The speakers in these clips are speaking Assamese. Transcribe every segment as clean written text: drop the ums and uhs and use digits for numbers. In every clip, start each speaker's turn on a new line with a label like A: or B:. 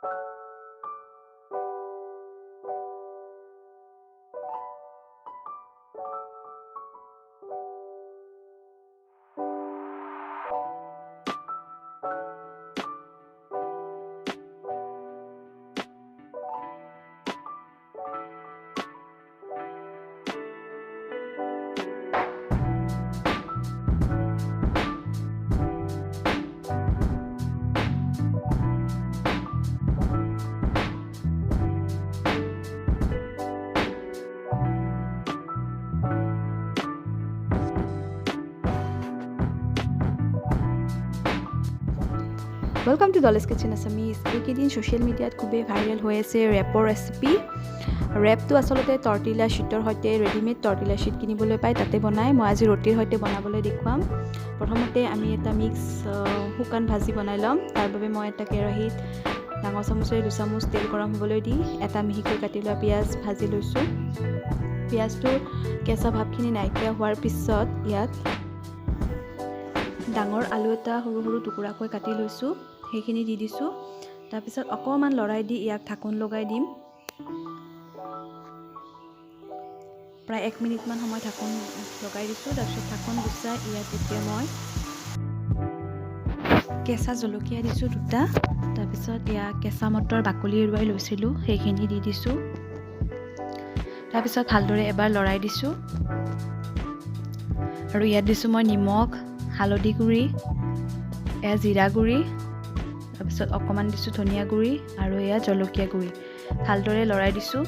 A: Welcome to Dollys Kitchen Assamese. এইকেইদিন সোশ্যাল মিডিয়াত খুবেই ভাইৰেল হৈ আছে ৰেপৰ ৰেচিপি। ৰেপটো আচলতে টৰ্টিলা শ্বীটৰ সৈতে ৰেডিমেড টৰ্টিলা শ্বীট কিনিবলৈ পায়, তাতে বনায়। মই আজি ৰুটিৰ সৈতে বনাবলৈ দেখুৱাম। প্ৰথমতে আমি এটা মিক্স শুকান ভাজি বনাই ল'ম। তাৰ বাবে মই এটা কেৰাহীত ডাঙৰ চামুচেৰে 2 চামুচ তেল গৰম হ'বলৈ দি এটা মিহিকৈ কাটি লোৱা পিঁয়াজ ভাজি লৈছোঁ। পিঁয়াজটোৰ কেঁচা ভাৱখিনি নাইকিয়া হোৱাৰ পিছত ইয়াত ডাঙৰ আলু এটা সৰু সৰু টুকুৰাকৈ কাটি লৈছোঁ, সেইখিনি দি দিছোঁ। তাৰপিছত অকণমান লৰাই দি ইয়াক ঢাকোন লগাই দিম। প্ৰায় 1 মিনিটমান সময় ঢাকোন লগাই দিছোঁ। তাৰপিছত ঢাকোন গুচাই ইয়াত এতিয়া মই কেঁচা জলকীয়া দিছোঁ 2টা। তাৰপিছত ইয়াত কেঁচা মটৰ বাকলি এৰুৱাই লৈছিলোঁ, সেইখিনি দি দিছোঁ। তাৰপিছত ভালদৰে এবাৰ লৰাই দিছোঁ আৰু ইয়াত দিছোঁ মই নিমখ, হালধি গুড়ি, এয়া জিৰা গুড়ি, তাৰপিছত অকণমান দিছোঁ ধনিয়া গুড়ি আৰু এয়া জলকীয়া গুড়ি। ভালদৰে লৰাই দিছোঁ।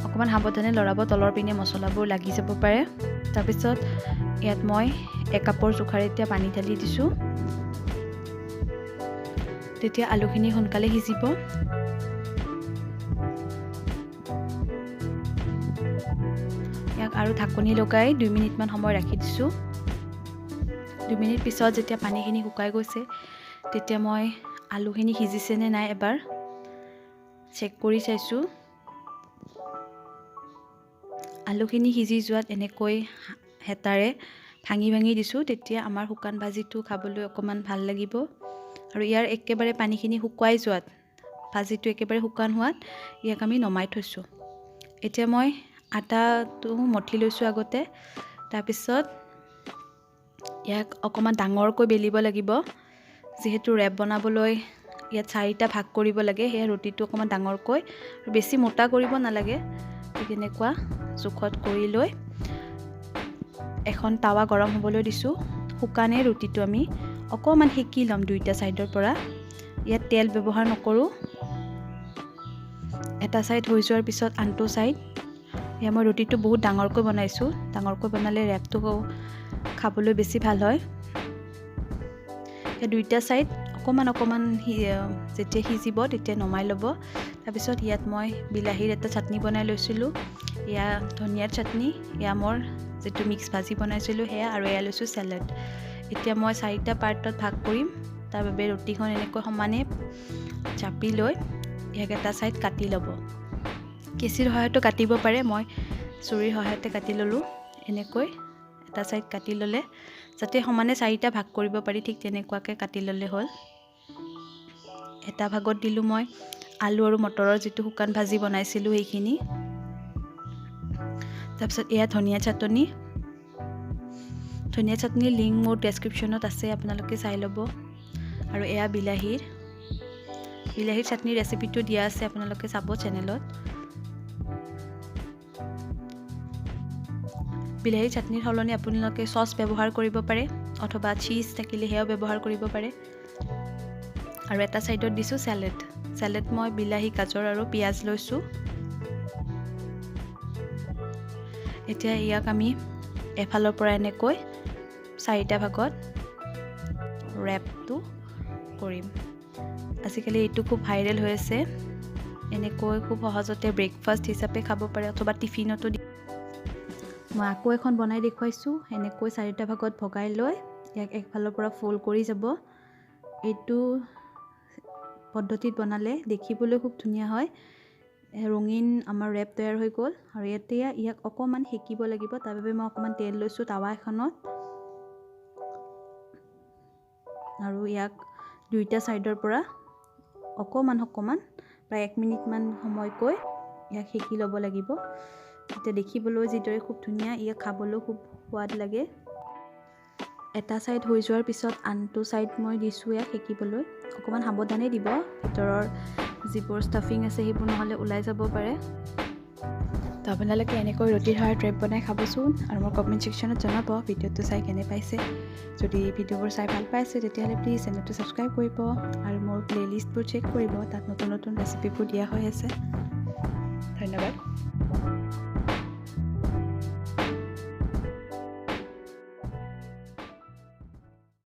A: অকণমান সাৱধানে লৰাব, তলৰ পিনে মছলাবোৰ লাগি যাব পাৰে। তাৰপিছত ইয়াত মই 1 কাপৰ জোখাৰে এতিয়া পানী ঢালি দিছোঁ। তেতিয়া আলুখিনি সোনকালে সিজিব। ইয়াক আৰু ঢাকনি লগাই 2 মিনিটমান সময় ৰাখি দিছোঁ। 2 মিনিট পিছত যেতিয়া পানীখিনি শুকাই গৈছে, তেতিয়া মই আলুখিনি সিজিছে নে নাই এবাৰ চেক কৰি চাইছোঁ। আলুখিনি সিজি যোৱাত এনেকৈ হেতাৰে ভাঙি ভাঙি দিছোঁ। তেতিয়া আমাৰ শুকান ভাজিটো খাবলৈ অকণমান ভাল লাগিব। আৰু ইয়াৰ একেবাৰে পানীখিনি শুকুৱাই যোৱাত, ভাজিটো একেবাৰে শুকান হোৱাত ইয়াক আমি নমাই থৈছোঁ। এতিয়া মই আটাটো মঠি লৈছোঁ আগতে। তাৰপিছত ইয়াক অকণমান ডাঙৰকৈ বেলিব লাগিব। যিহেতু ৰেপ বনাবলৈ ইয়াত 4টা ভাগ কৰিব লাগে, সেয়া ৰুটিটো অকণমান ডাঙৰকৈ, বেছি মোটা কৰিব নালাগে। তেনেকুৱা জোখত কৰি লৈ এখন টাৱা গৰম হ'বলৈ দিছোঁ। শুকানে ৰুটিটো আমি অকণমান সেকি ল'ম 2টা ছাইডৰ পৰা। ইয়াত তেল ব্যৱহাৰ নকৰোঁ। এটা ছাইড হৈ যোৱাৰ পিছত আনটো ছাইড। এয়া মই ৰুটিটো বহুত ডাঙৰকৈ বনাইছোঁ। ডাঙৰকৈ বনালে ৰেপটো খাবলৈ বেছি ভাল হয়। এই 2টা ছাইড অকণমান যেতিয়া সিজিব তেতিয়া নমাই ল'ব। তাৰপিছত ইয়াত মই বিলাহীৰ এটা চাটনি বনাই লৈছিলোঁ। এয়া ধনিয়াৰ চাটনি, এয়া মোৰ যিটো মিক্স ভাজি বনাইছিলোঁ সেয়া, আৰু এয়া লৈছোঁ চেলাড। এতিয়া মই 4টা পাৰ্টত ভাগ কৰিম। তাৰ বাবে ৰুটিখন এনেকৈ সমানে চাপি লৈ ইয়াক এটা ছাইড কাটি ল'ব। কেঁচিৰ সহায়তো কাটিব পাৰে, মই চুৰিৰ সহায়তে কাটি ল'লোঁ। এনেকৈ এটা ছাইড কাটি ল'লে যাতে সমানে 4টা ভাগ কৰিব পাৰি, ঠিক তেনেকুৱাকৈ কাটি ল'লে হ'ল। এটা ভাগত দিলোঁ মই আলু আৰু মটৰৰ যিটো শুকান ভাজি বনাইছিলোঁ সেইখিনি। তাৰপিছত এয়া ধনিয়া চাটনি। ধনিয়া চাটনিৰ লিংক মোৰ ডেছক্ৰিপশ্যনত আছে, আপোনালোকে চাই ল'ব। আৰু এয়া বিলাহীৰ চাটনিৰ ৰেচিপিটো দিয়া আছে, আপোনালোকে চাব চেনেলত। বিলাহীৰ চাটনিৰ সলনি আপোনালোকে চচ ব্যৱহাৰ কৰিব পাৰে, অথবা চীজ থাকিলে সেয়াও ব্যৱহাৰ কৰিব পাৰে। আৰু এটা ছাইডত দিছোঁ চেলাড মই বিলাহী, গাজৰ আৰু পিঁয়াজ লৈছোঁ। এতিয়া ইয়াক আমি এফালৰ পৰা এনেকৈ 4টা ভাগত ৰেপটো কৰিম। আজিকালি এইটো খুব ভাইৰেল হৈ আছে। এনেকৈ খুব সহজতে ব্ৰেকফাষ্ট হিচাপে খাব পাৰে, অথবা টিফিনতো মই আকৌ এখন বনাই দেখুৱাইছোঁ। এনেকৈ 4টা ভাগত ভগাই লৈ ইয়াক একফালৰ পৰা ফ'ল্ড কৰি যাব। এইটো পদ্ধতিত বনালে দেখিবলৈ খুব ধুনীয়া হয়। ৰঙীন আমাৰ ৰেপ তৈয়াৰ হৈ গ'ল। আৰু এতিয়া ইয়াক অকণমান সেকিব লাগিব। তাৰ বাবে মই অকণমান তেল লৈছোঁ টাৱা এখনত, আৰু ইয়াক 2টা ছাইডৰ পৰা অকণমান প্ৰায় 1 মিনিটমান সময়কৈ ইয়াক সেকি ল'ব লাগিব। এতিয়া দেখিবলৈ যিদৰে খুব ধুনীয়া, ইয়াক খাবলৈও খুব সোৱাদ লাগে। এটা ছাইড হৈ যোৱাৰ পিছত আনটো ছাইড মই দিছোঁ ইয়াক সেকিবলৈ। অকণমান সাৱধানে দিব, ভিতৰৰ যিবোৰ ষ্টাফিং আছে সেইবোৰ নহ'লে ওলাই যাব পাৰে। তো আপোনালোকে এনেকৈ ৰুটিৰ সহায়ত ৰেপ বনাই খাবচোন, আৰু মোৰ কমেণ্ট ছেকশ্যনত জনাব ভিডিঅ'টো চাই কেনে পাইছে। যদি ভিডিঅ'বোৰ চাই ভাল পাইছে তেতিয়াহ'লে প্লিজ চেনেলটো ছাবস্ক্ৰাইব কৰিব, আৰু মোৰ প্লে'লিষ্টবোৰ চেক কৰিব, তাত নতুন নতুন ৰেচিপিবোৰ দিয়া হৈ আছে। ধন্যবাদ।